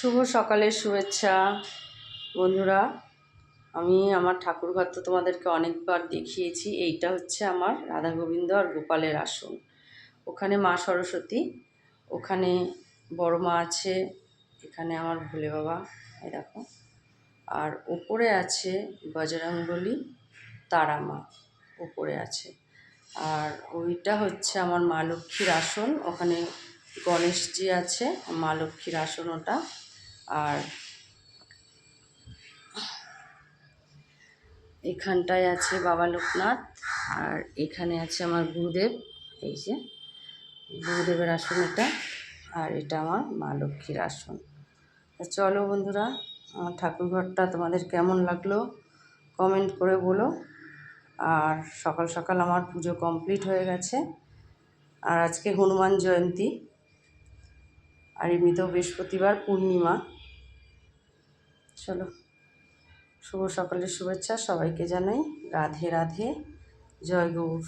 শুভ সকালের শুভেচ্ছা বন্ধুরা। আমি আমার ঠাকুরঘর তো তোমাদেরকে অনেকবার দেখিয়েছি। এইটা হচ্ছে আমার রাধা গোবিন্দ আর গোপালের আসন। ওখানে মা সরস্বতী, ওখানে বড় মা আছে, এখানে আমার ভোলে বাবা, এই দেখো। আর ওপরে আছে বজরংবলী, তারা মা ওপরে আছে। আর ওইটা হচ্ছে আমার মা লক্ষ্মীর আসন, ওখানে গণেশজি আছে, মা লক্ষ্মীর আসন ওটা। আর এখানটায় আছে বাবা লোকনাথ, আর এখানে আছে আমার গুরুদেব, এই যে গুরুদেবের আসন এটা। আর এটা আমার মা লক্ষ্মীর আসন। চলো বন্ধুরা, আমার ঠাকুরঘরটা তোমাদের কেমন লাগলো কমেন্ট করে বলো। আর সকাল সকাল আমার পুজো কমপ্লিট হয়ে গেছে। আর আজকে হনুমান জয়ন্তী, আর এমনিতেও বৃহস্পতিবার পূর্ণিমা। চলো, শুভ সকালের শুভেচ্ছা সবাইকে জানাই। রাধে রাধে, জয় গৌর।